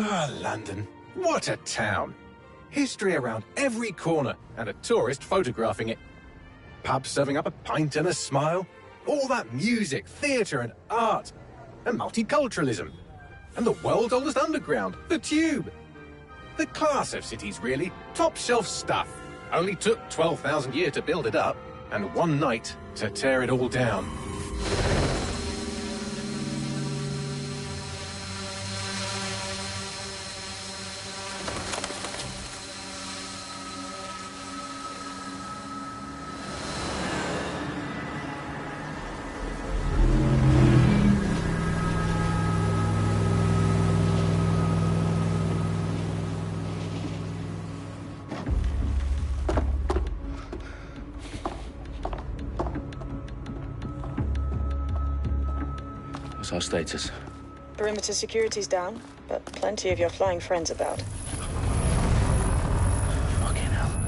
Ah, London. What a town. History around every corner, and a tourist photographing it. Pubs serving up a pint and a smile. All that music, theatre and art. And multiculturalism. And the world's oldest underground, the Tube. The class of cities, really. Top shelf stuff. Only took 12,000 years to build it up, and one night to tear it all down. What's our status? Perimeter security's down, but plenty of your flying friends about. Fucking hell.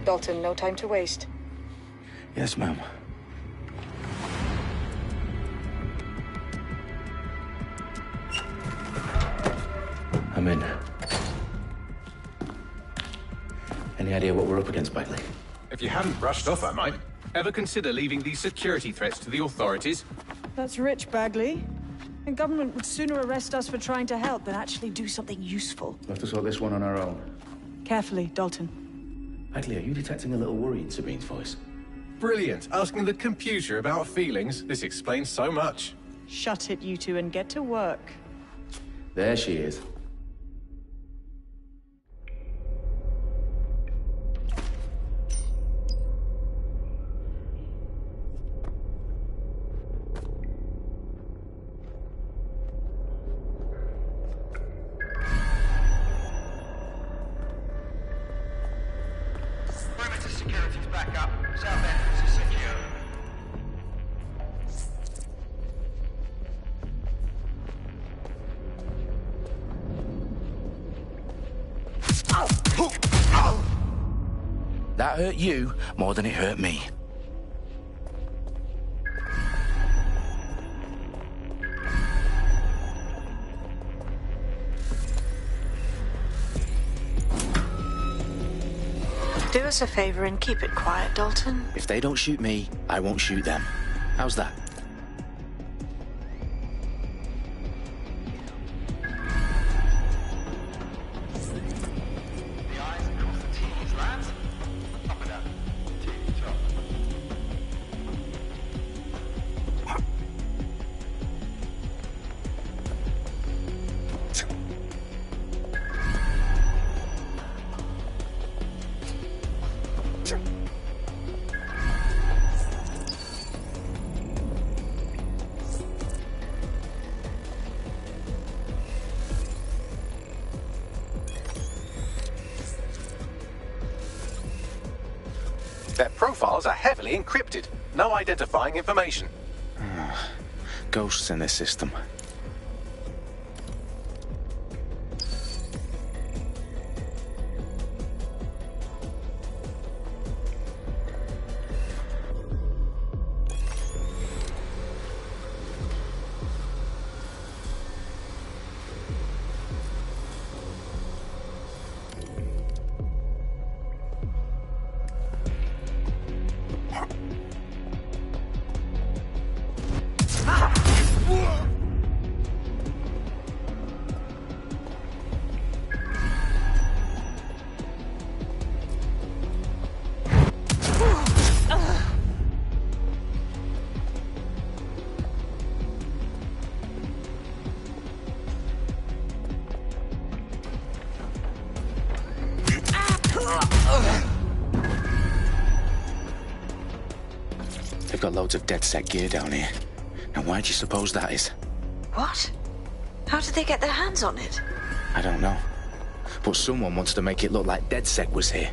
Dalton, no time to waste. Yes, ma'am. I'm in. Any idea what we're up against, Bagley? If you hadn't brushed off, I might. Ever consider leaving these security threats to the authorities? That's rich, Bagley. The government would sooner arrest us for trying to help than actually do something useful. We'll have to sort this one on our own. Carefully, Dalton. Bagley, are you detecting a little worry in Sabine's voice? Brilliant. Asking the computer about feelings. This explains so much. Shut it, you two, and get to work. There she is. That hurt you more than it hurt me. Do us a favor and keep it quiet, Dalton. If they don't shoot me, I won't shoot them. How's that? Their profiles are heavily encrypted. No identifying information. Ghosts in this system. They've got loads of DedSec gear down here. Now why do you suppose that is? What? How did they get their hands on it? I don't know. But someone wants to make it look like DedSec was here.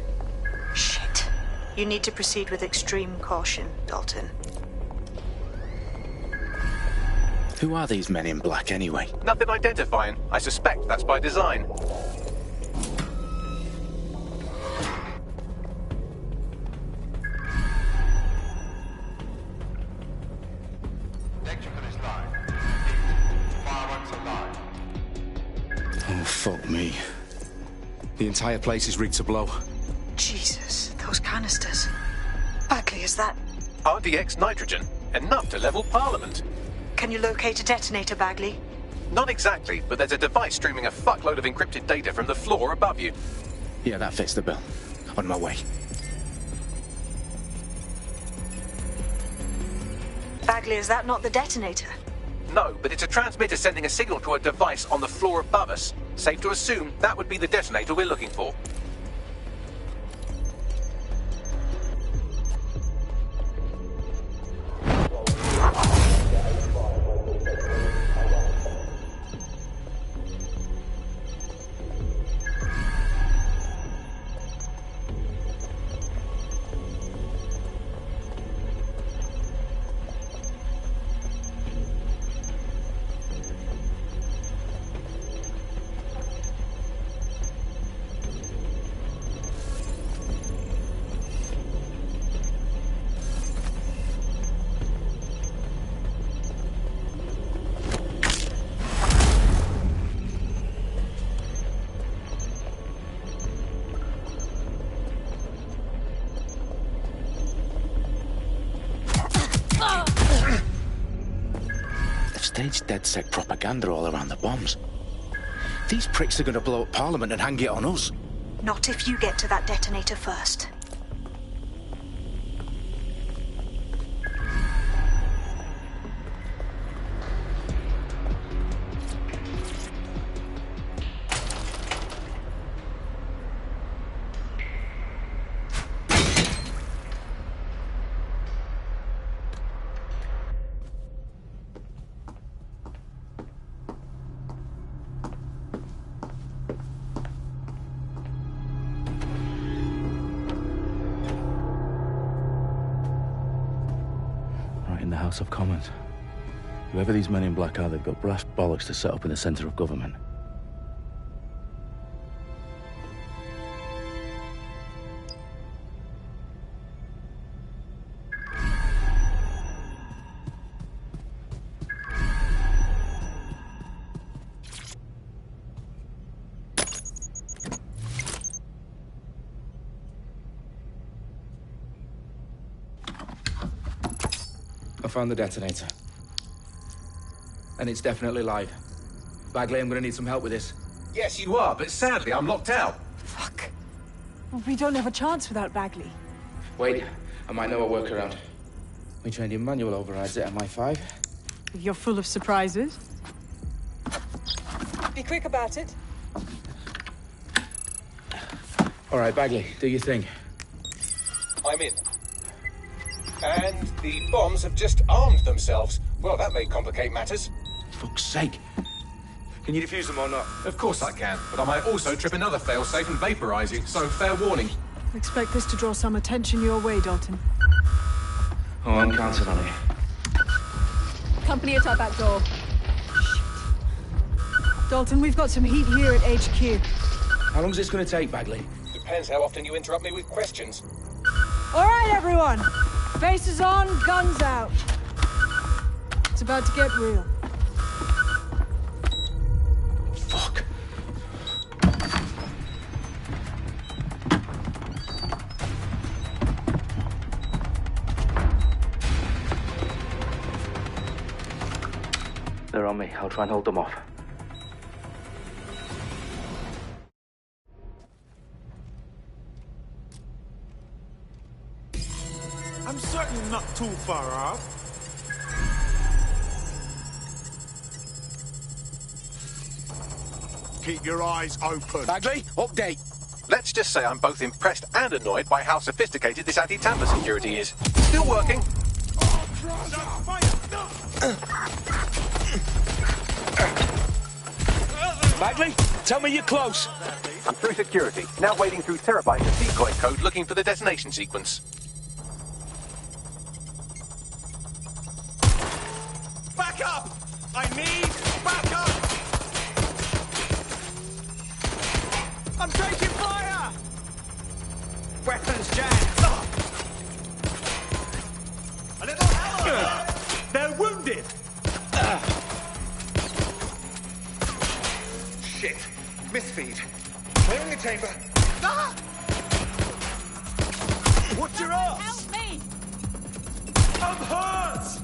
Shit. You need to proceed with extreme caution, Dalton. Who are these men in black anyway? Nothing identifying. I suspect that's by design. Oh, fuck me. The entire place is rigged to blow. Jesus, those canisters. Bagley, is that... RDX nitrogen. Enough to level Parliament. Can you locate a detonator, Bagley? Not exactly, but there's a device streaming a fuckload of encrypted data from the floor above you. Yeah, that fits the bill. On my way. Bagley, is that not the detonator? No, but it's a transmitter sending a signal to a device on the floor above us. Safe to assume that would be the detonator we're looking for. Staged DedSec propaganda all around the bombs. These pricks are going to blow up Parliament and hang it on us. Not if you get to that detonator first. House of Commons. Whoever these men in black are, they've got brass bollocks to set up in the centre of government. I found the detonator. And it's definitely live. Bagley, I'm gonna need some help with this. Yes, you are, but sadly I'm locked out. Fuck. We don't have a chance without Bagley. Wait, I might know a workaround. We trained in manual overrides at MI5. You're full of surprises. Be quick about it. All right, Bagley, do your thing. I'm in. And the bombs have just armed themselves. Well, that may complicate matters. Fuck's sake. Can you defuse them or not? Of course I can, but I might also trip another failsafe and vaporize you, so fair warning. Expect this to draw some attention your way, Dalton. Oh, I'm counting on it. Company at our back door. Dalton, we've got some heat here at HQ. How long is this going to take, Bagley? Depends how often you interrupt me with questions. All right, everyone. Faces on, guns out. It's about to get real. Fuck. They're on me. I'll try and hold them off. I'm certainly not too far off. Keep your eyes open. Bagley, update. Let's just say I'm both impressed and annoyed by how sophisticated this anti-tamper security is. Still working. Bagley, tell me you're close. I'm through security, now wading through terabytes of decoy code looking for the detonation sequence. Back up! I need backup! I'm taking fire! Weapons jammed! A little help! They're wounded! Shit! Misfeed! Clearing the chamber! Ah! What's your ass? Help me! I'm hurt!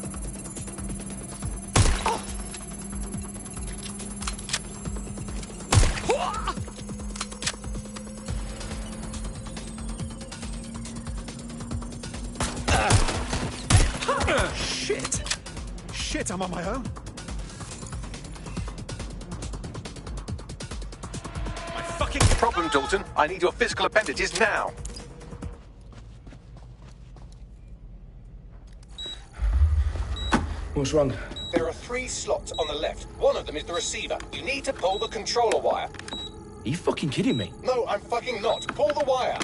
Shit, I'm on my own. My fucking Problem, Dalton. I need your physical appendages now. What's wrong? There are 3 slots on the left. One of them is the receiver. You need to pull the controller wire. Are you fucking kidding me? No, I'm fucking not. Pull the wire.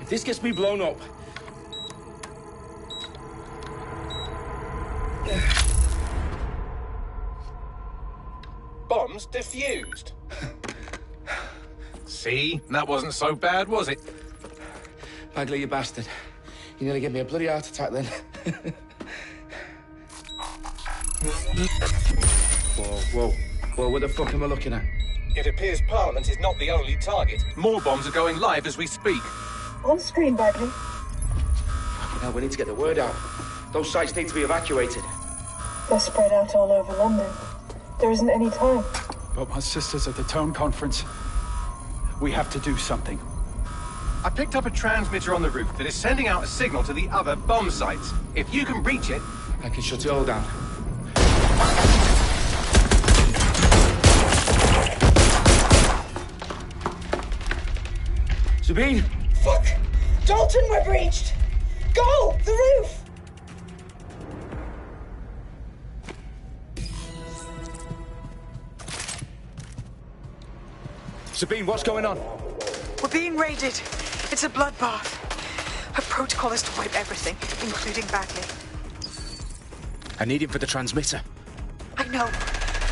If this gets me blown up... Bombs defused. See? That wasn't so bad, was it? Bagley, you bastard. You nearly gave me a bloody heart attack then. Whoa. What the fuck am I looking at? It appears Parliament is not the only target. More bombs are going live as we speak. On screen, Bagley. Now we need to get the word out. Those sites need to be evacuated. They're spread out all over London. There isn't any time. But my sister's at the town conference. We have to do something. I picked up a transmitter on the roof that is sending out a signal to the other bomb sites. If you can reach it... I can shut it all down. Sabine! Fuck! Dalton, we're breached! Go! The roof! Sabine, what's going on? We're being raided. It's a bloodbath. Her protocol is to wipe everything, including Bagley. I need him for the transmitter. I know,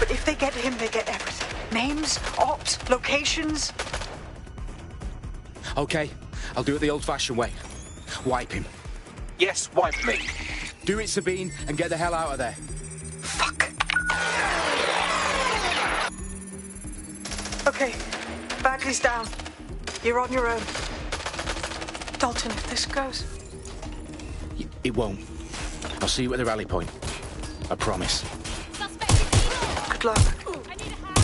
but if they get him, they get everything. Names, ops, locations. Okay, I'll do it the old-fashioned way. Wipe him. Yes, wipe me. Do it, Sabine, and get the hell out of there. Fuck. Okay, Bagley's down. You're on your own. Dalton, if this goes... It won't. I'll see you at the rally point. I promise. Good luck. I need a hand.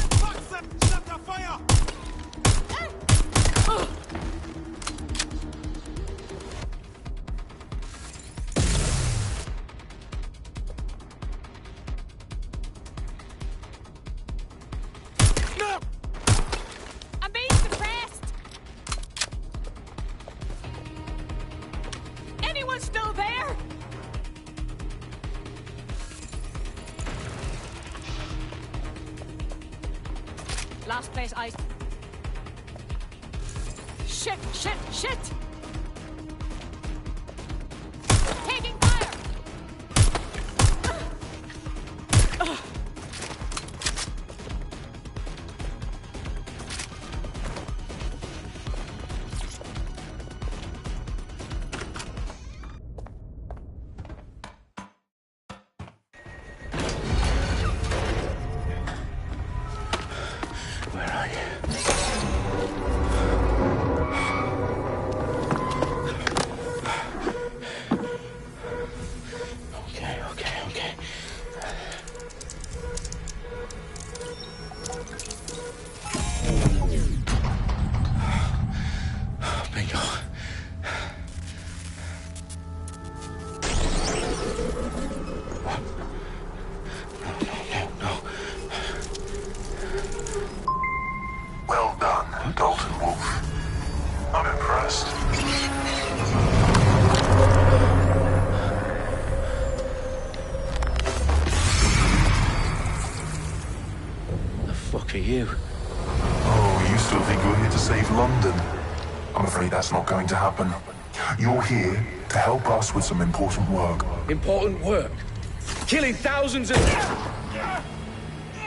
Set the fire! No! I'm being suppressed. Anyone still there? Last place I... Shit! Taking fire! Where are you? Okay. Bingo. No. Well done, Dalton Wolf. I'm impressed. The fuck are you? Oh, you still think you're here to save London? I'm afraid that's not going to happen. You're here to help us with some important work. Important work. Killing thousands of...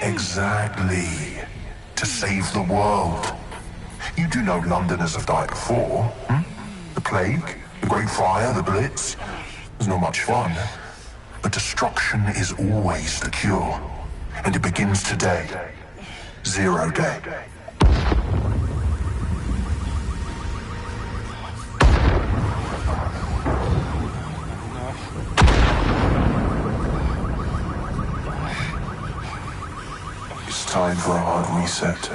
Exactly. To save the world. You do know Londoners have died before, hmm? The Plague, the Great Fire, the Blitz. It's not much fun. But destruction is always the cure. And it begins today. 0 day. It's time for a hard reset.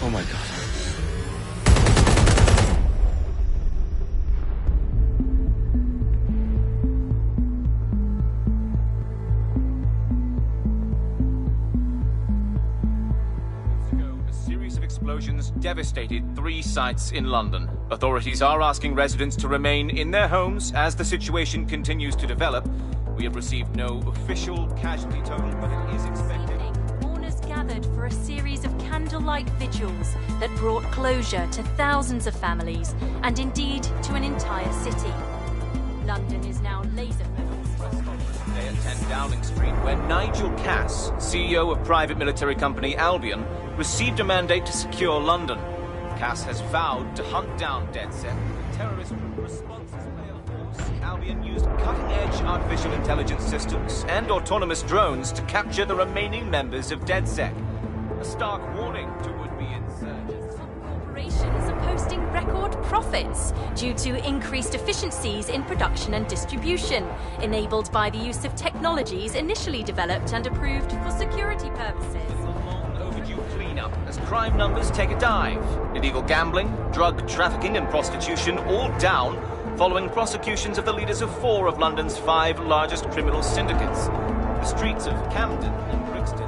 Oh my god. A series of explosions devastated 3 sites in London. Authorities are asking residents to remain in their homes as the situation continues to develop. We have received no official casualty total, but it is expected. Mourners gathered for a series of candlelight vigils that brought closure to thousands of families and indeed to an entire city. London is now laser-focused. Today at 10 Downing Street, where Nigel Cass, CEO of private military company Albion, received a mandate to secure London. Cass has vowed to hunt down DedSec. Terrorist responses play a force. Albion used cutting-edge artificial intelligence systems and autonomous drones to capture the remaining members of DedSec. A stark warning to would-be insurgents. Corporations are posting record profits due to increased efficiencies in production and distribution, enabled by the use of technologies initially developed and approved for security purposes. Cleanup as crime numbers take a dive. Illegal gambling, drug trafficking and prostitution all down following prosecutions of the leaders of 4 of London's 5 largest criminal syndicates. The streets of Camden and Brixton.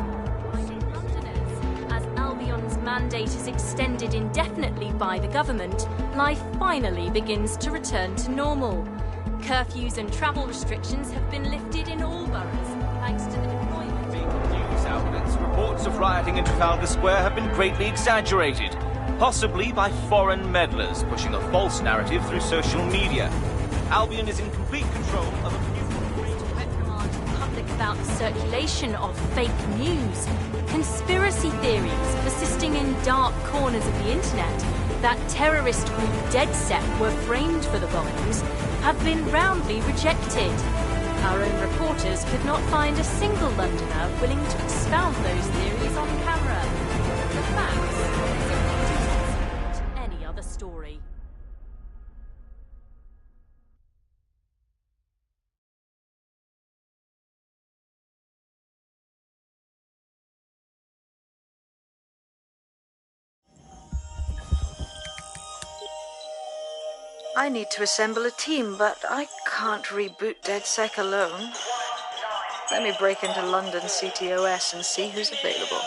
Londoners, as Albion's mandate is extended indefinitely by the government, life finally begins to return to normal. Curfews and travel restrictions have been lifted in all boroughs, thanks to the deployment. News outlets, reports of rioting in Trafalgar Square have been greatly exaggerated, possibly by foreign meddlers pushing a false narrative through social media. Albion is in complete control of a reprimand the public about the circulation of fake news, conspiracy theories persisting in dark corners of the internet that terrorist group DedSec were framed for the bombings have been roundly rejected. Our own reporters could not find a single Londoner willing to expound those theories on camera. The facts simply don't support any other story. I need to assemble a team, but I can't reboot DedSec alone. Let me break into London CTOS and see who's available.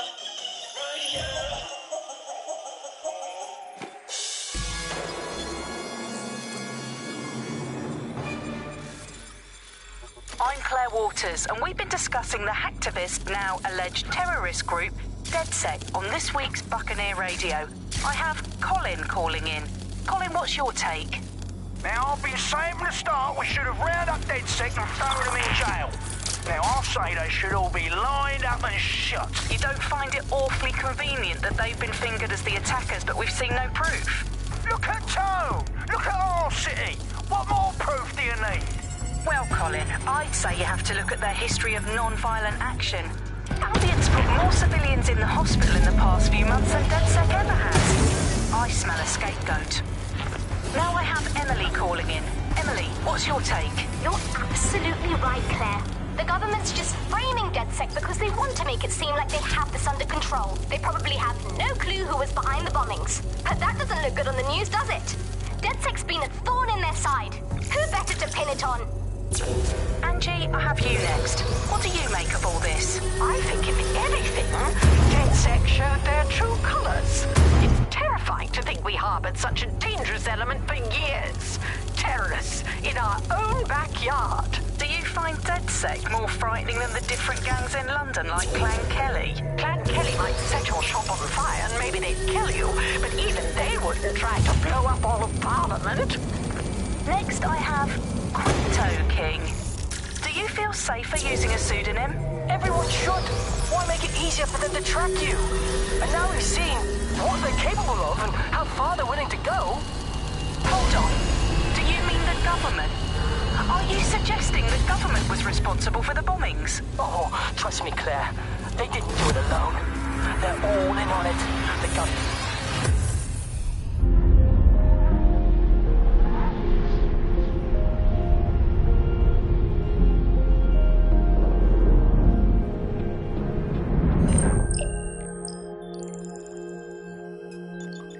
I'm Claire Waters, and we've been discussing the hacktivist, now alleged terrorist group, DedSec, on this week's Buccaneer Radio. I have Colin calling in. Colin, what's your take? Now, I've been saying from the start we should have rounded up DedSec and thrown them in jail. Now, I'll say they should all be lined up and shot. You don't find it awfully convenient that they've been fingered as the attackers, but we've seen no proof? Look at Tone! Look at our city! What more proof do you need? Well, Colin, I'd say you have to look at their history of non-violent action. Albion's put more civilians in the hospital in the past few months than DedSec ever has. I smell a scapegoat. Now I have Emily calling in. Emily, what's your take? You're absolutely right, Claire. The government's just framing DedSec because they want to make it seem like they have this under control. They probably have no clue who was behind the bombings. But that doesn't look good on the news, does it? DedSec's been a thorn in their side. Who better to pin it on? Angie, I have you next. What do you make of all this? I think if anything, DedSec showed their true colors. It's terrifying to think we harbored such a dangerous element for years. Terrorists in our own backyard. Do you find DedSec more frightening than the different gangs in London like Clan Kelly? Clan Kelly might set your shop on fire and maybe they'd kill you, but even they wouldn't try to blow up all of Parliament. Next I have Crypto King. Do you feel safer using a pseudonym? Everyone should. Why make it easier for them to track you? And now we've seen what they're capable of and how far they're willing to go. Hold on. Do you mean the government? Are you suggesting the government was responsible for the bombings? Oh, trust me, Claire. They didn't do it alone. They're all in on it. The government.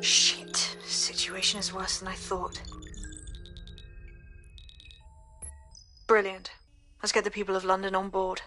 Shit. Situation is worse than I thought. Brilliant. Let's get the people of London on board.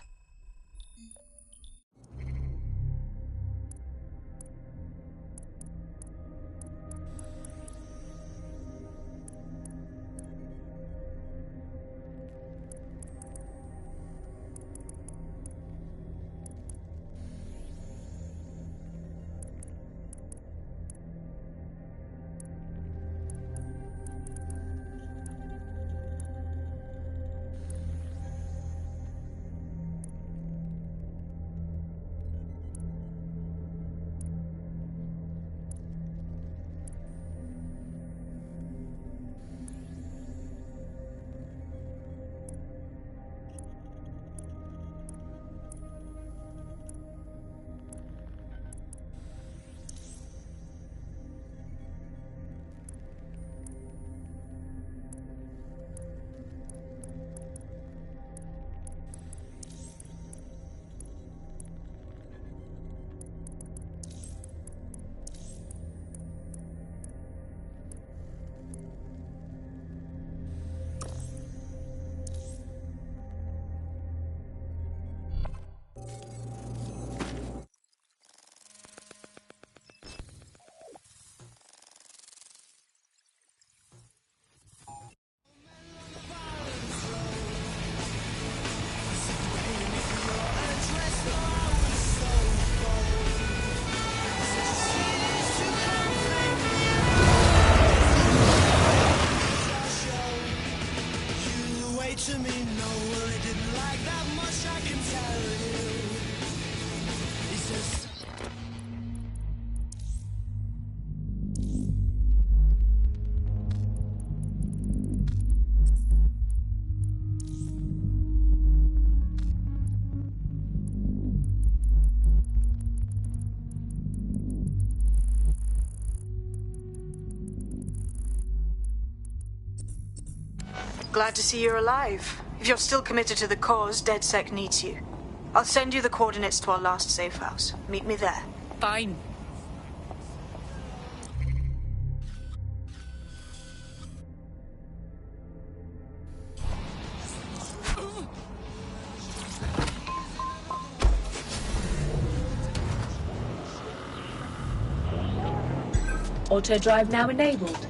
Glad to see you're alive. If you're still committed to the cause, DedSec needs you. I'll send you the coordinates to our last safe house. Meet me there. Fine. Auto drive now enabled.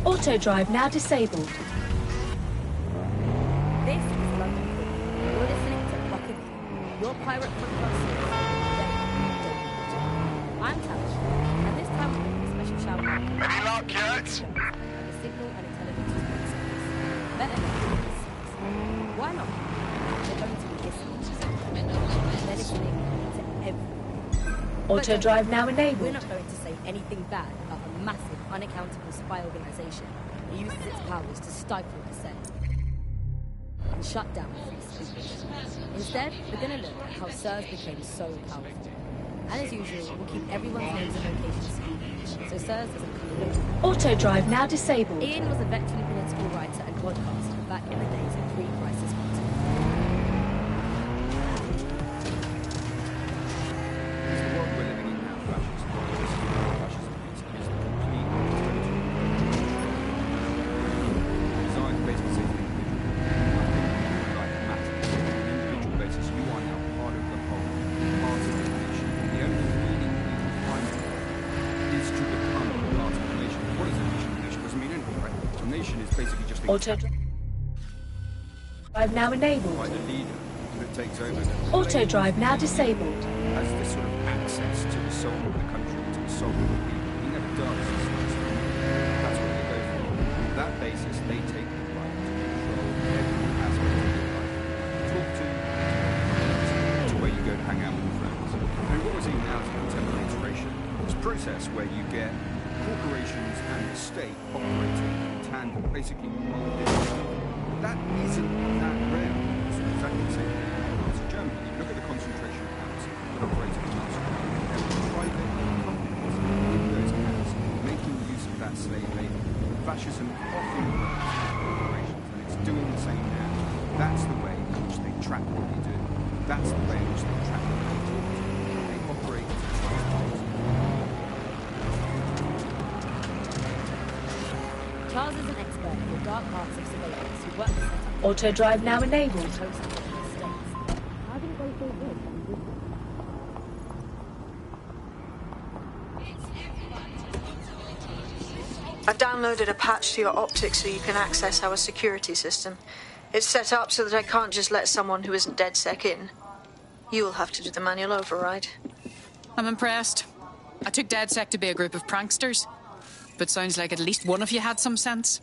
Auto drive now disabled. This is London. You're listening to Profanity, your pirate podcast. I'm Tushar, and this time Any luck yet? The signal and intelligence response service. Better than this. Why not? They're going to be listening. They're listening to everything. Auto drive now enabled. We're not going to say anything bad about a massive, unaccountable spy organization that uses its powers to stifle dissent and shut down free speech. Instead, we're going to look at how SIRS became so powerful. And as usual, we'll keep everyone's names and locations secret, so SIRS doesn't come along. Auto drive now disabled. Ian was a veteran political writer and podcaster back in the days of pre-crisis content. The world we're living in now, fascism is complete designed to basically say to the individual, life matters. On an individual basis, you are now part of the whole, part of the nation. The only meaning you can find is to become a part of the nation. What is a nation? A nation doesn't mean anything, right? A nation is basically just a Auto drive now enabled. by the leader that takes over. Auto drive now disabled. Has this sort of access to the soul of the country, to the soul of the people. He never does. That's what they go for. On that basis, they take the right to control every aspect of your life. Talk to where you go to hang out with your friends. And what we're seeing now is a contemporary integration. It's a process where you get corporations and the state operating in tandem, basically molded. That isn't that rare. It's exactly the same thing in Germany. You look at the concentration camps that operate in Nashik. There are private companies in those camps making use of that slave labor. Fascism often works with corporations, and it's doing the same now. That's the way in which they track what they do. That's the way in which they track what they talk to. They operate as a transport. Charles is an expert in the dark arts of surveillance who worked to set up Auto drive now enabled. hosts of the states. How did it go so good? I've downloaded a patch to your optics so you can access our security system. It's set up so that I can't just let someone who isn't DedSec in. You'll have to do the manual override. I'm impressed. I took DedSec to be a group of pranksters, but sounds like at least one of you had some sense.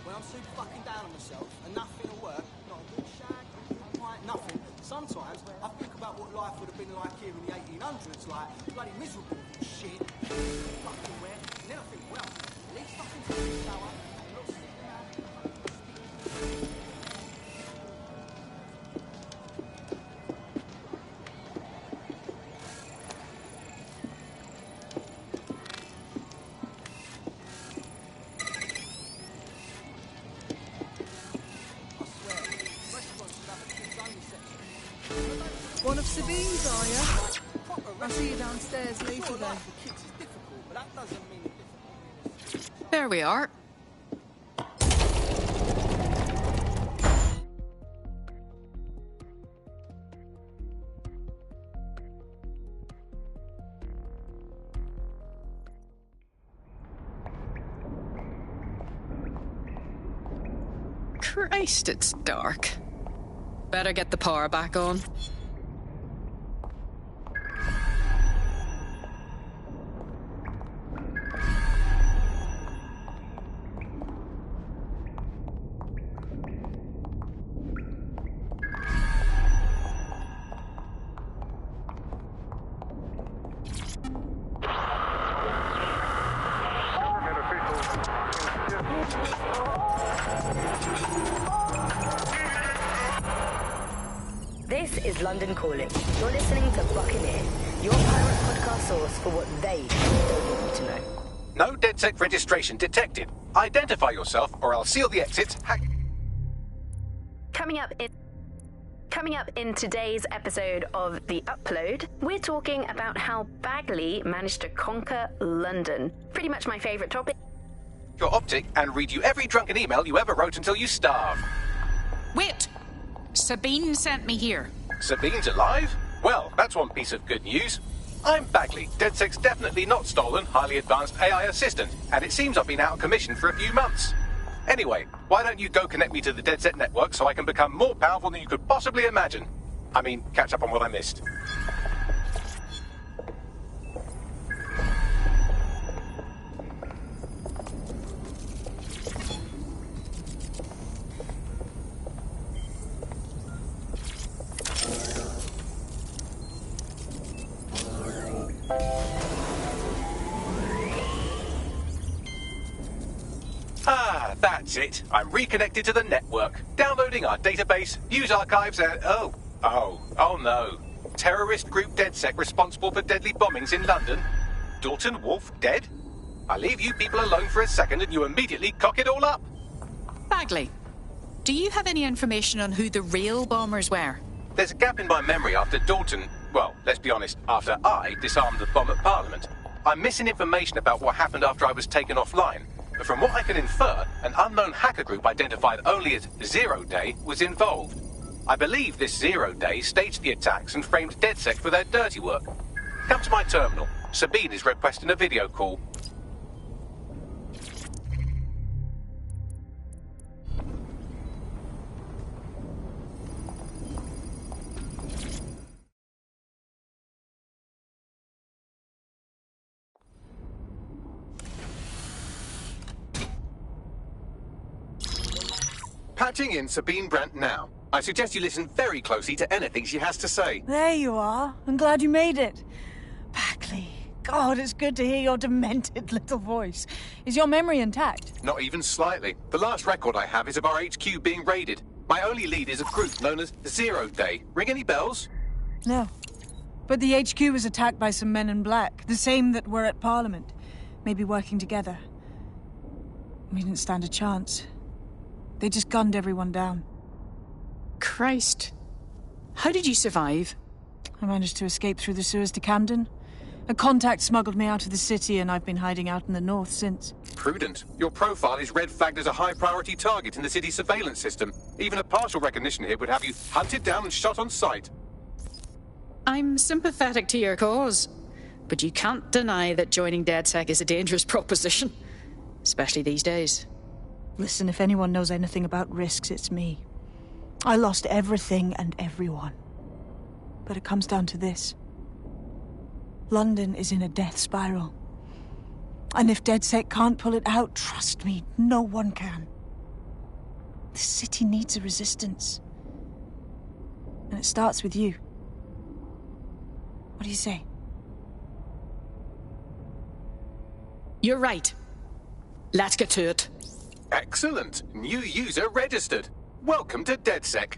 When I'm super fucking down on myself and nothing will work, not a good shag, quite nothing, sometimes I think about what life would have been like here in the 1800s, like bloody miserable shit, fucking wet, and then I think, well, at least fucking take a shower and not sit down. One of Sabine's, are you? I'll see you downstairs later then. There we are. Christ, it's dark. Better get the power back on. This is London Calling. You're listening to Buccaneer, your pirate podcast source for what they don't want you to know. No DedSec registration detected. Identify yourself or I'll seal the exits. Coming up in today's episode of The Upload, we're talking about how Bagley managed to conquer London. Pretty much my favourite topic. Your optic and read you every drunken email you ever wrote until you starve. Wait! Sabine sent me here. Sabine's alive? Well, that's one piece of good news. I'm Bagley, DedSec's definitely not stolen, highly advanced AI assistant, and it seems I've been out of commission for a few months. Anyway, why don't you go connect me to the DedSec network so I can become more powerful than you could possibly imagine? I mean, catch up on what I missed. Ah, that's it. I'm reconnected to the network, downloading our database, news archives, and oh no. Terrorist group DedSec responsible for deadly bombings in London. Dalton Wolf dead? I leave you people alone for a second and you immediately cock it all up. Bagley, do you have any information on who the real bombers were? There's a gap in my memory after Dalton, well, let's be honest, after I disarmed the bomb at Parliament. I'm missing information about what happened after I was taken offline. But from what I can infer, an unknown hacker group identified only as Zero Day was involved. I believe this Zero Day staged the attacks and framed DedSec for their dirty work. Come to my terminal. Sabine is requesting a video call. Patching in Sabine Brandt now. I suggest you listen very closely to anything she has to say. There you are. I'm glad you made it. Bagley, God, it's good to hear your demented little voice. Is your memory intact? Not even slightly. The last record I have is of our HQ being raided. My only lead is a group known as Zero Day. Ring any bells? No. But the HQ was attacked by some men in black, the same that were at Parliament. Maybe working together. We didn't stand a chance. They just gunned everyone down. Christ. How did you survive? I managed to escape through the sewers to Camden. A contact smuggled me out of the city, and I've been hiding out in the north since. Prudent. Your profile is red flagged as a high-priority target in the city's surveillance system. Even a partial recognition here would have you hunted down and shot on sight. I'm sympathetic to your cause, but you can't deny that joining DedSec is a dangerous proposition. Especially these days. Listen, if anyone knows anything about risks, it's me. I lost everything and everyone. But it comes down to this. London is in a death spiral. And if DedSec can't pull it out, trust me, no one can. The city needs a resistance. And it starts with you. What do you say? You're right. Let's get to it. Excellent. New user registered. Welcome to DedSec.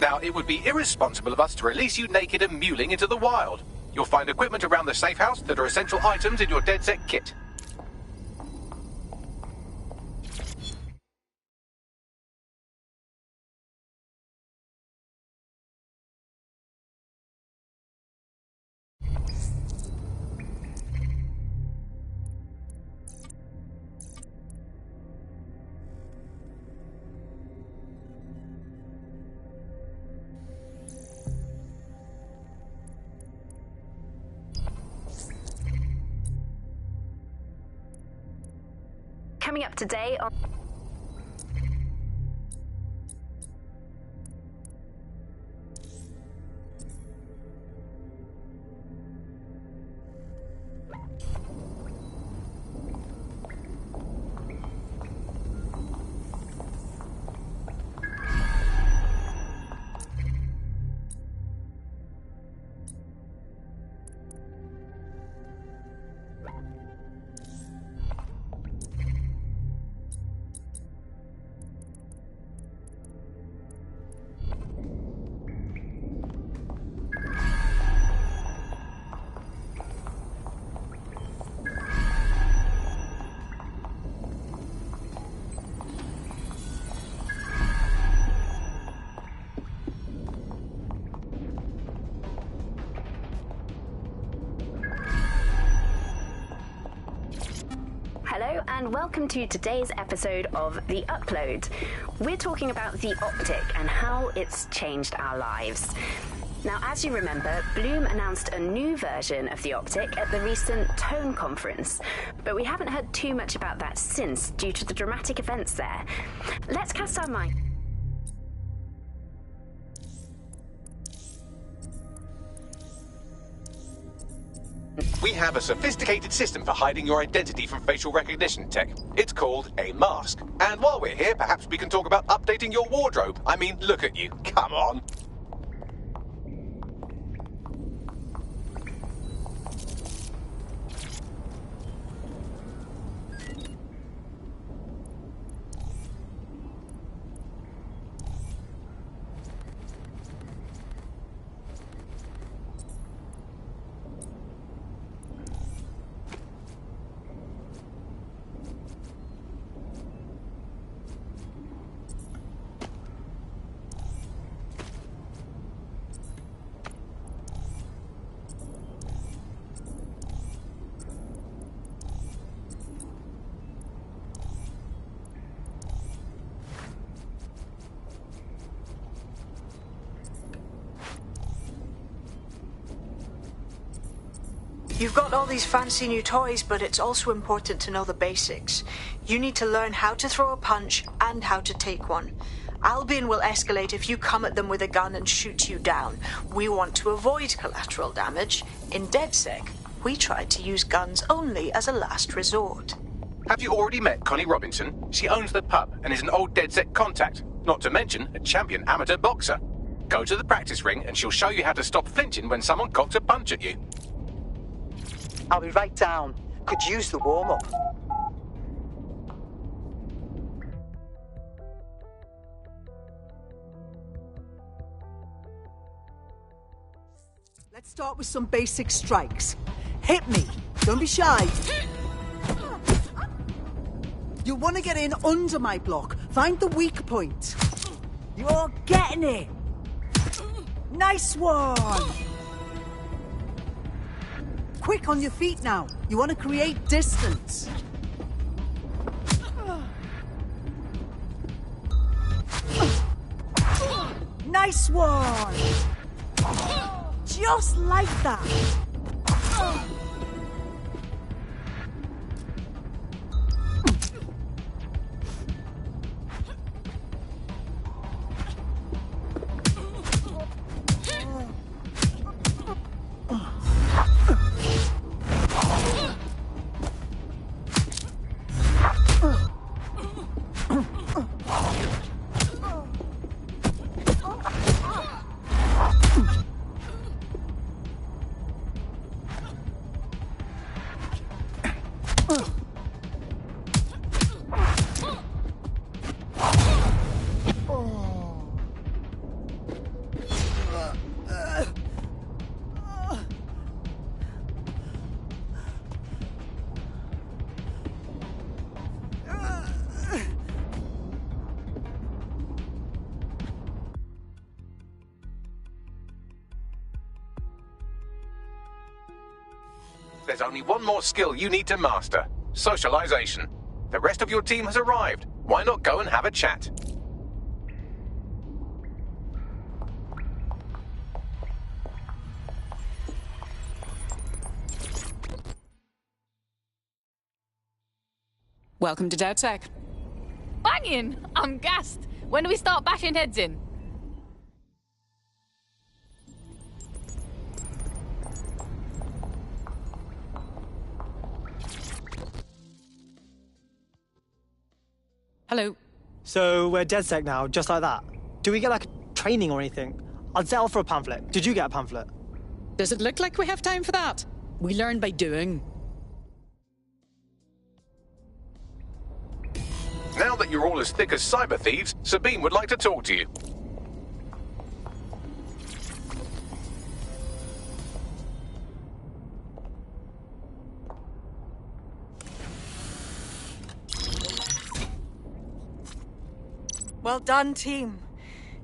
Now, it would be irresponsible of us to release you naked and mewling into the wild. You'll find equipment around the safe house that are essential items in your DedSec kit. Coming up today on... Hello and welcome to today's episode of The Upload. We're talking about the optic and how it's changed our lives. Now, as you remember, Bloom announced a new version of the optic at the recent Tone conference, but we haven't heard too much about that since due to the dramatic events there. Let's cast our mind. We have a sophisticated system for hiding your identity from facial recognition tech. It's called a mask. And while we're here, perhaps we can talk about updating your wardrobe. I mean, look at you. Come on. You've got all these fancy new toys, but it's also important to know the basics. You need to learn how to throw a punch and how to take one. Albion will escalate if you come at them with a gun and shoot you down. We want to avoid collateral damage. In DedSec, we tried to use guns only as a last resort. Have you already met Connie Robinson? She owns the pub and is an old DedSec contact, not to mention a champion amateur boxer. Go to the practice ring and she'll show you how to stop flinching when someone cocks a punch at you. I'll be right down. Could use the warm-up. Let's start with some basic strikes. Hit me. Don't be shy. You want to get in under my block. Find the weak point. You're getting it. Nice one. Quick on your feet now. You want to create distance. Nice one. Just like that. There's only one more skill you need to master. Socialization. The rest of your team has arrived. Why not go and have a chat? Welcome to DedSec. Banging! I'm gassed. When do we start bashing heads in? Hello. So we're DedSec now, just like that. Do we get like training or anything? I'd settle for a pamphlet. Did you get a pamphlet? Does it look like we have time for that? We learn by doing. Now that you're all as thick as cyber thieves, Sabine would like to talk to you. Well done, team.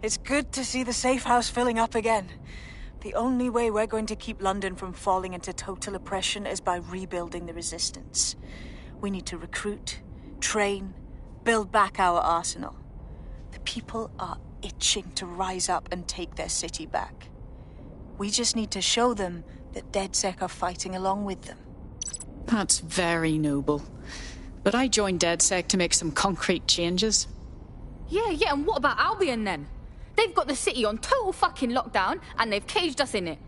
It's good to see the safe house filling up again. The only way we're going to keep London from falling into total oppression is by rebuilding the resistance. We need to recruit, train, build back our arsenal. The people are itching to rise up and take their city back. We just need to show them that DedSec are fighting along with them. That's very noble. But I joined DedSec to make some concrete changes. Yeah, and what about Albion then? They've got the city on total fucking lockdown and they've caged us in it.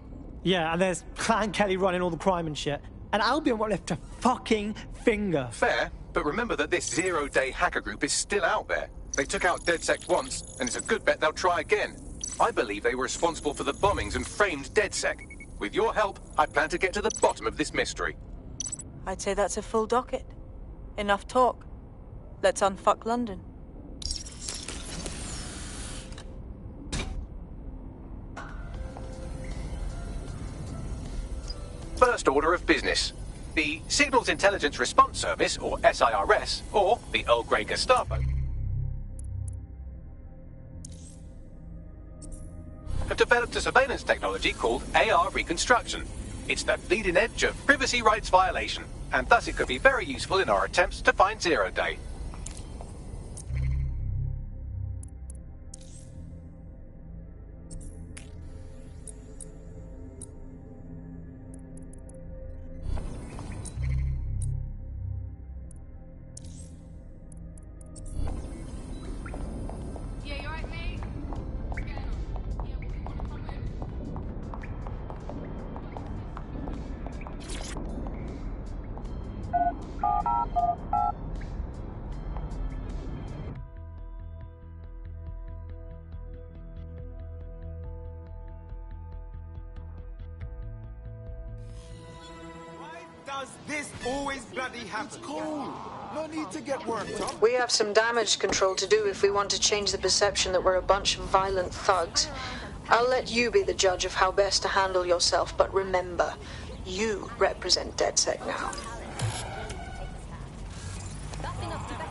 Yeah, and there's Clan Kelly running all the crime and shit. And Albion won't lift a fucking finger. Fair, but remember that this zero-day hacker group is still out there. They took out DedSec once, and it's a good bet they'll try again. I believe they were responsible for the bombings and framed DedSec. With your help, I plan to get to the bottom of this mystery. I'd say that's a full docket. Enough talk. Let's unfuck London. First order of business. The Signals Intelligence Response Service, or SIRS, or the Earl Grey Gestapo, have developed a surveillance technology called AR reconstruction. It's the bleeding edge of privacy rights violation, and thus it could be very useful in our attempts to find Zero Day. Does this always bloody happen? It's cool. No need to get worked up. We have some damage control to do if we want to change the perception that we're a bunch of violent thugs. I'll let you be the judge of how best to handle yourself, but remember, you represent DedSec now.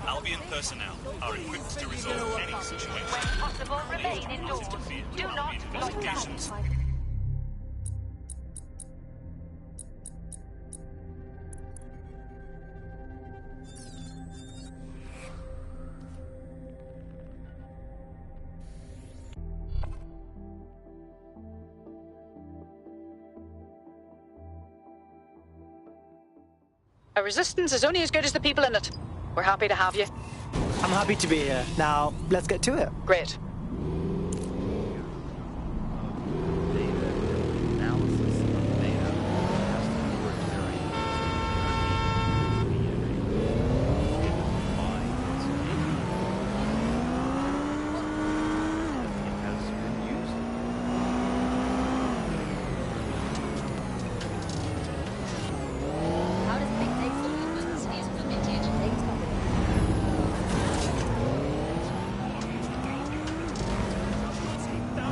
Albion personnel are equipped to resolve any situation. When possible, remain indoors. Do not loiter. A resistance is only as good as the people in it. We're happy to have you. I'm happy to be here. Now, let's get to it. Great.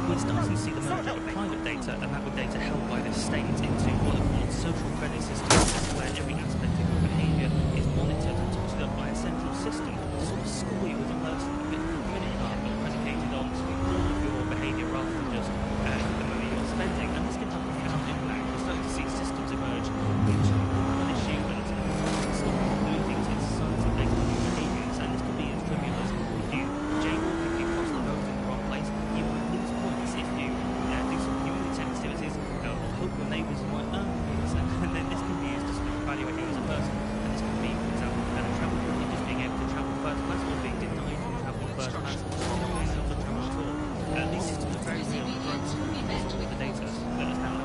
We're starting to see the merger of private data and that with data held by the state into what are called social credit systems, where every aspect of your behaviour is monitored and totted up by a central system to sort of score you as a person, a bit of a credit card, but predicated on all of your behaviour rather than just the money you're spending. And this can have a profound impact. We're starting to see systems emerge which punish you and stop doing things in society based on your behaviours. And this could be as trivial as if you jaywalk, if you cross the road in the wrong place, you might lose points. If you do some community activities or help your neighbours, you might earn points. And then this can be used to sort of evaluate you as a person. And this could be, for example, travel, just being able to travel first class or being denied from travel first class or not being able to travel at all. These systems are very real and growing with the data that is now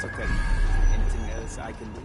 It's okay. Anything else I can do?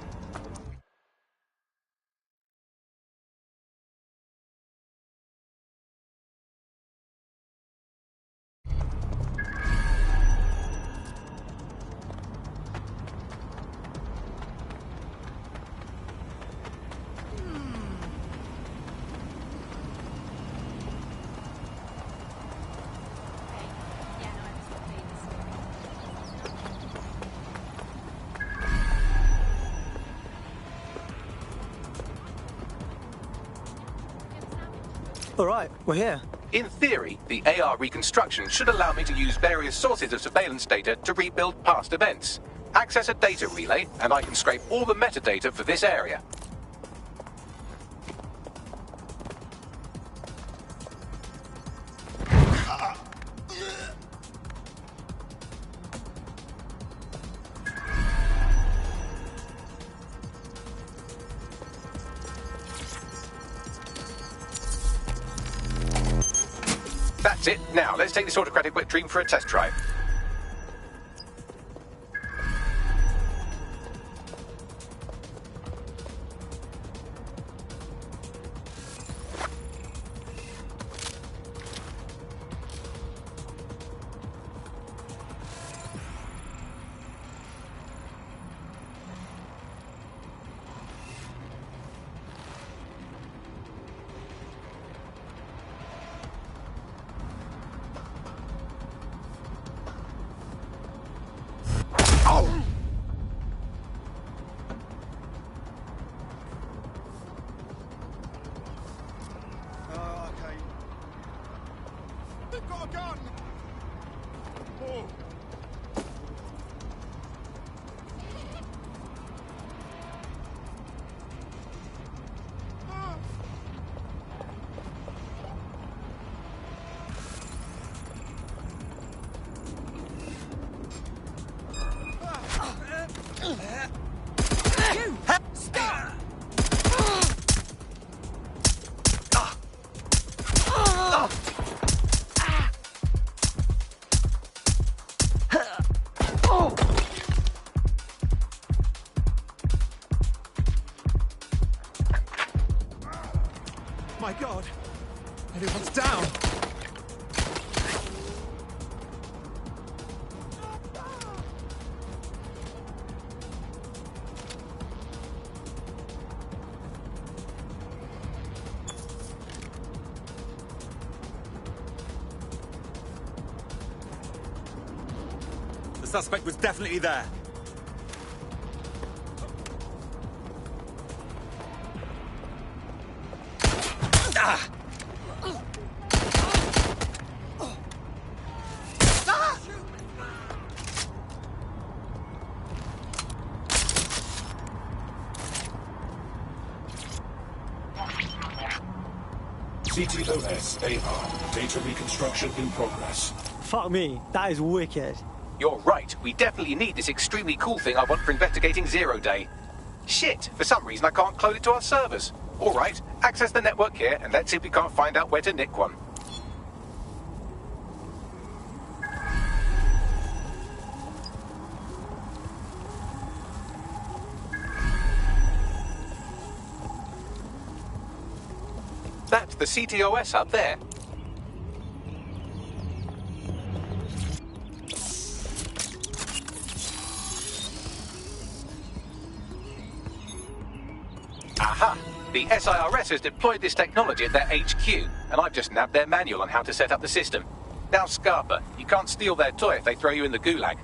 All right, we're here. In theory, the AR reconstruction should allow me to use various sources of surveillance data to rebuild past events. Access a data relay, and I can scrape all the metadata for this area. That's it. Now, let's take this autocratic wet dream for a test drive. My God! Everyone's down! The suspect was definitely there. CTOS AR, data reconstruction in progress. Fuck me, that is wicked. You're right. We definitely need this extremely cool thing I want for investigating Zero Day. Shit, for some reason I can't clone it to our servers. All right, access the network here and let's see if we can't find out where to nick one. That's the CTOS up there. Aha! The SIRS has deployed this technology at their HQ, and I've just nabbed their manual on how to set up the system. Now, Scarpa, you can't steal their toy if they throw you in the gulag.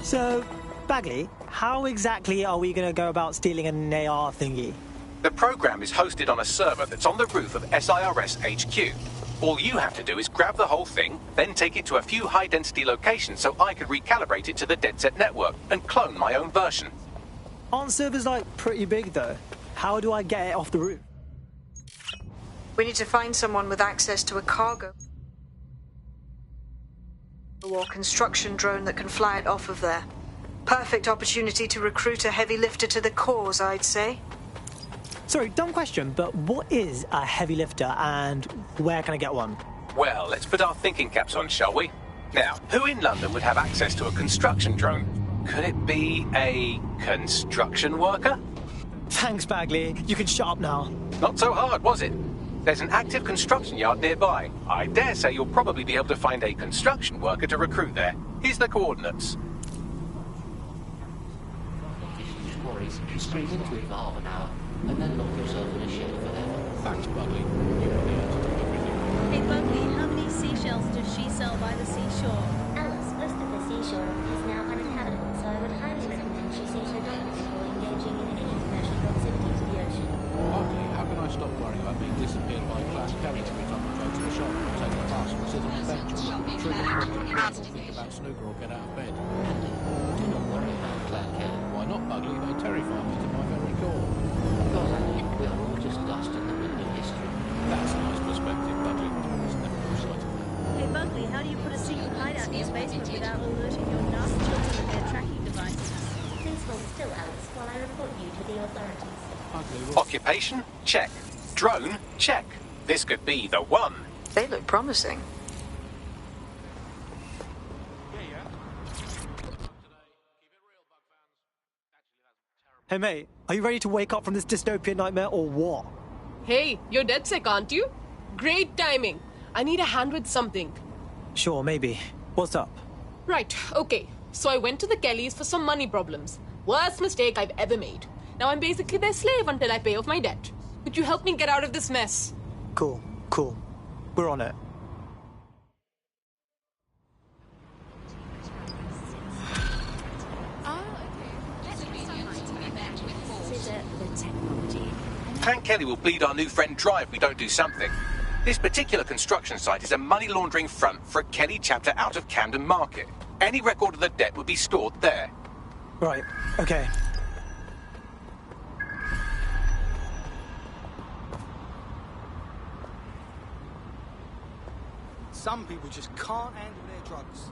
So, Bagley, how exactly are we going to go about stealing an AR thingy? The program is hosted on a server that's on the roof of SIRS HQ. All you have to do is grab the whole thing, then take it to a few high-density locations so I can recalibrate it to the DedSec network and clone my own version. Aren't servers, like, pretty big, though? How do I get it off the roof? We need to find someone with access to a cargo or construction drone that can fly it off of there. Perfect opportunity to recruit a heavy lifter to the cause, I'd say. Sorry, dumb question, but what is a heavy lifter and where can I get one? Well, let's put our thinking caps on, shall we? Now, who in London would have access to a construction drone? Could it be a construction worker? Thanks, Bagley. You can shut up now. Not so hard, was it? There's an active construction yard nearby. I dare say you'll probably be able to find a construction worker to recruit there. Here's the coordinates. Quarries, straight into it for half an hour, and then lock yourself in a shed forever. Thanks, Buckley. You really have to do everything. Hey, Buckley, how many seashells does she sell by the seashore? Alice, most of the seashore is now uninhabited, so I would highly recommend she sees her doctor before engaging in any commercial proximity to the ocean. Buckley, how can I stop worrying about being disappeared by Class Kelly every time I go to the shop, take a parcel, sit on a bench, or trigger or think about snooker or get out of bed? Do not worry about Claire Kelly. Why not, Buckley? They terrify me to my very core. God, we are all just dust in the wind of history. That's a nice perspective, Buckley. It's never lost sight of that. Hey, Buckley, how do you put a secret hideout in your basement without alerting your nasty children with their tracking devices? Please hold still, Alice, while I report you to the authorities. Occupation? Check. Drone? Check. This could be the one. They look promising. Hey mate, are you ready to wake up from this dystopian nightmare or what? Hey, you're dead sick, aren't you? Great timing. I need a hand with something. Sure, maybe. What's up? Right, okay. So I went to the Kellys for some money problems. Worst mistake I've ever made. Now I'm basically their slave until I pay off my debt. Could you help me get out of this mess? Cool. We're on it. Hank Kelly will bleed our new friend dry if we don't do something. This particular construction site is a money laundering front for a Kelly chapter out of Camden Market. Any record of the debt would be stored there. Right, okay. Some people just can't handle their drugs.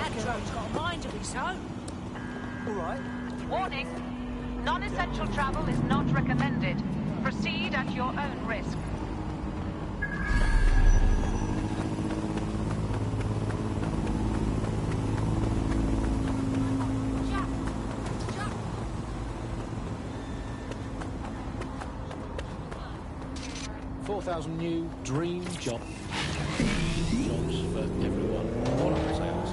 That drone's got a mind of his own. All right. Warning. Non-essential travel is not recommended. Proceed at your own risk. $4,000 new dream job. Jobs for everyone. All I can say is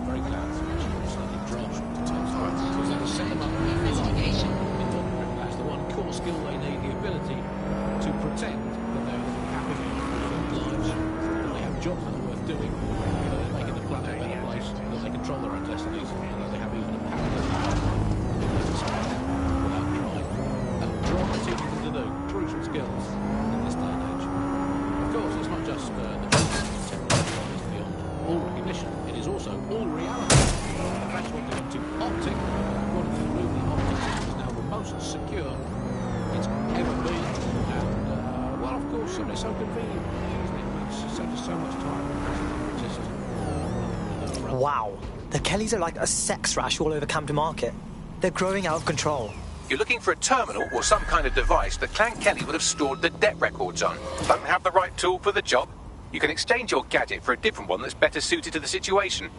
very glad that you're slightly drawn to tell stories because they set them up investigation. That's the one core skill they need, the ability to pretend that they're living happy and lives, that they have jobs that are worth doing, that they're making the planet a better place, that they control their own destinies, and that they have even a power without trying. And draw is easy to do, crucial skills. Of course, it's not just the technology that is beyond all recognition, it is also all reality. That's what they to optic. According to the room, the optic system is now the most secure it's ever been. And, well, of course, it's so convenient, isn't it? It saves us so much time. Wow, the Kellys are like a sex rash all over Camden Market. They're growing out of control. You're looking for a terminal or some kind of device that Clan Kelly would have stored the debt records on. Don't have the right tool for the job? You can exchange your gadget for a different one that's better suited to the situation.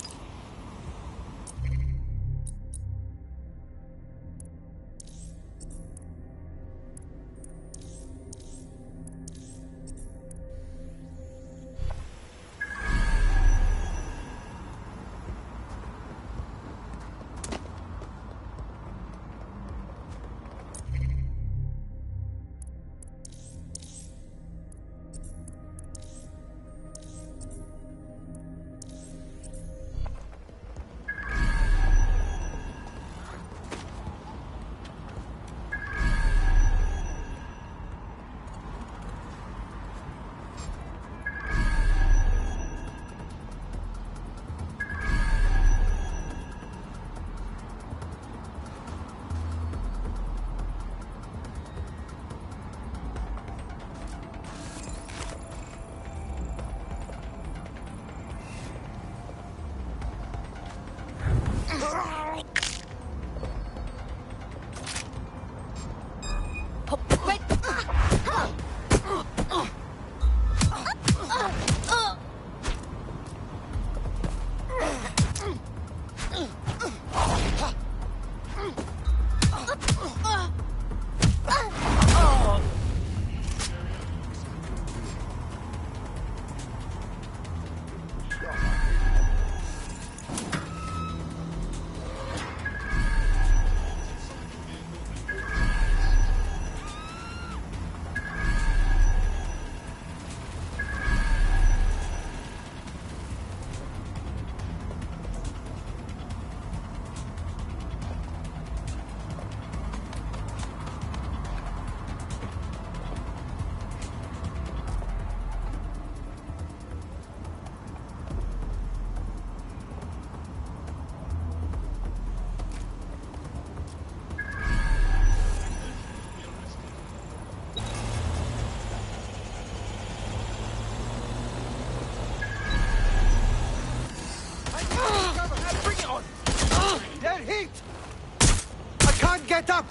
Get up!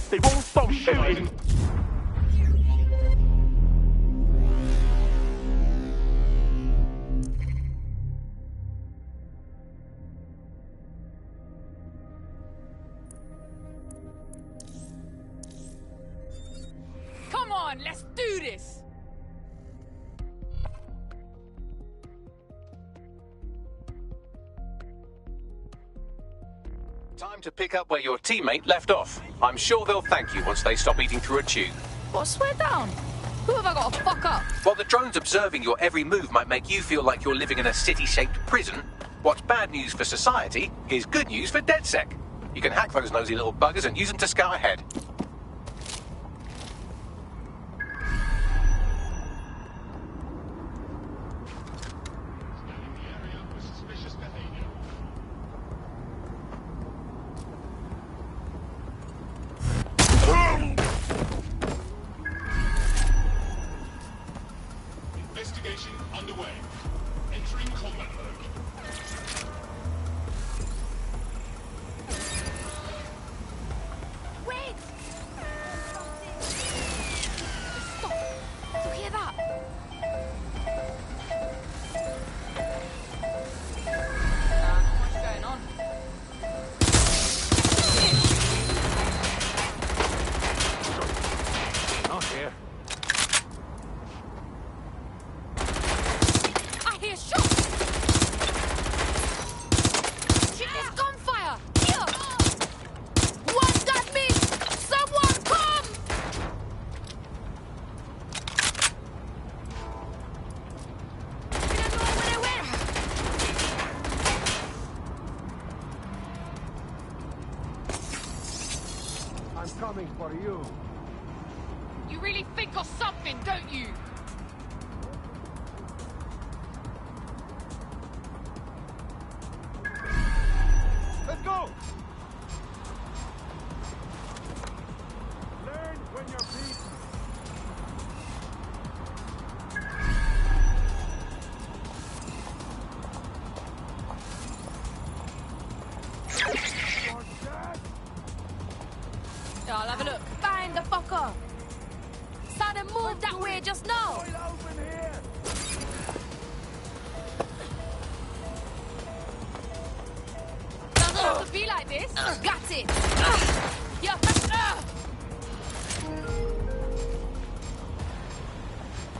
They won't stop shooting! Come on, let's do this! Time to pick up where your teammate left off. I'm sure they'll thank you once they stop eating through a tube. What, swear down? Who have I got to fuck up? While the drones observing your every move might make you feel like you're living in a city-shaped prison, what's bad news for society is good news for DedSec. You can hack those nosy little buggers and use them to scout ahead. Investigation underway. Entering combat mode. Wait! Stop! You hear that? What's going on? Not here. I hear shots! It's gunfire! Here! What's that mean? Someone come! We don't know where they went! I'm coming for you. You really think of something, don't you? Let's go! Learn when you're beaten. Yeah, I'll have a look. Find the fucker! Saw them move that way just now! Doesn't have to be like this. Got it! Yeah.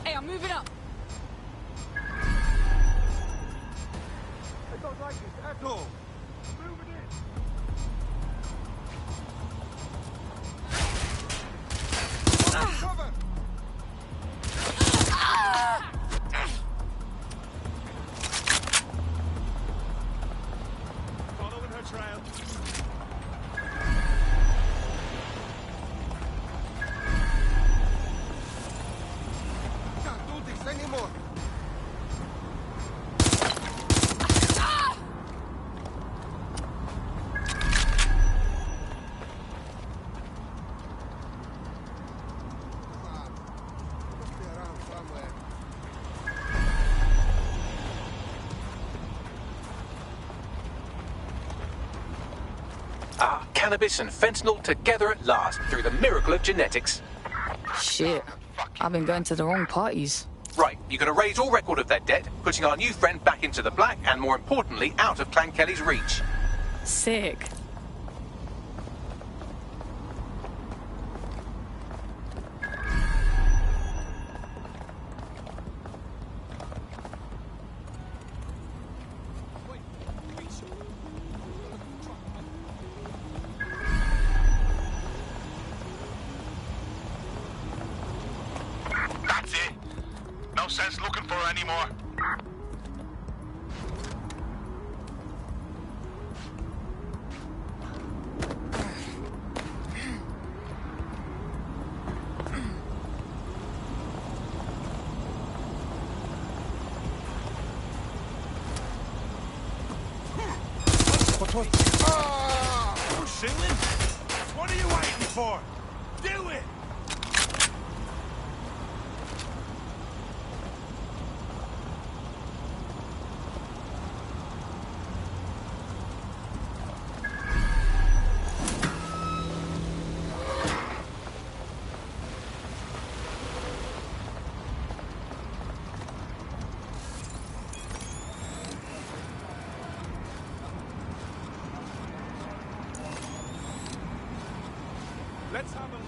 Hey, I'm moving up. I don't like this at all. Move it in. Cover! Following her trail. Can't do this anymore. Must be around somewhere. Ah, cannabis and fentanyl together at last through the miracle of genetics. Shit. I've been going to the wrong parties. Right, you're going to raise all record of their debt, putting our new friend back into the black and, more importantly, out of Clan Kelly's reach. Sick. That's it. No sense looking for her anymore. Pursuing? What are you waiting for? Do it! Let's have a look.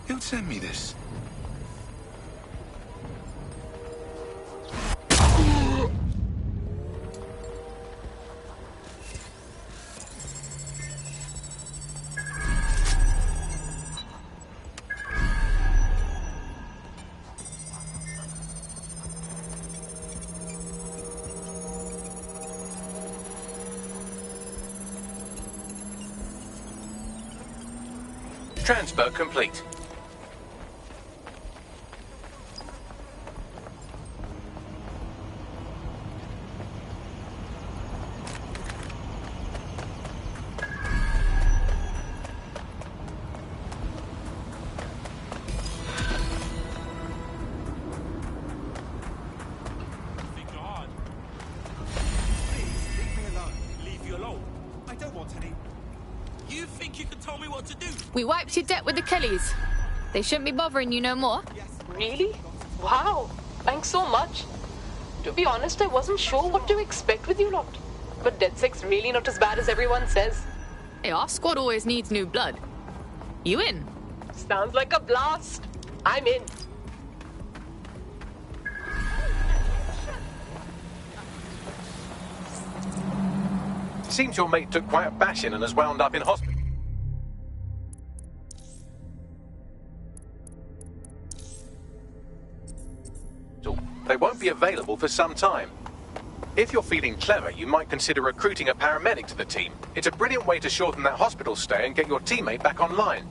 Who'd send me this? Transfer complete. We wiped your debt with the Kellys. They shouldn't be bothering you no more. Really? Wow. Thanks so much. To be honest, I wasn't sure what to expect with you lot. But DedSec's really not as bad as everyone says. Hey, our squad always needs new blood. You in? Sounds like a blast. I'm in. Seems your mate took quite a bashing and has wound up in hospital. They won't be available for some time. If you're feeling clever, you might consider recruiting a paramedic to the team. It's a brilliant way to shorten that hospital stay and get your teammate back online.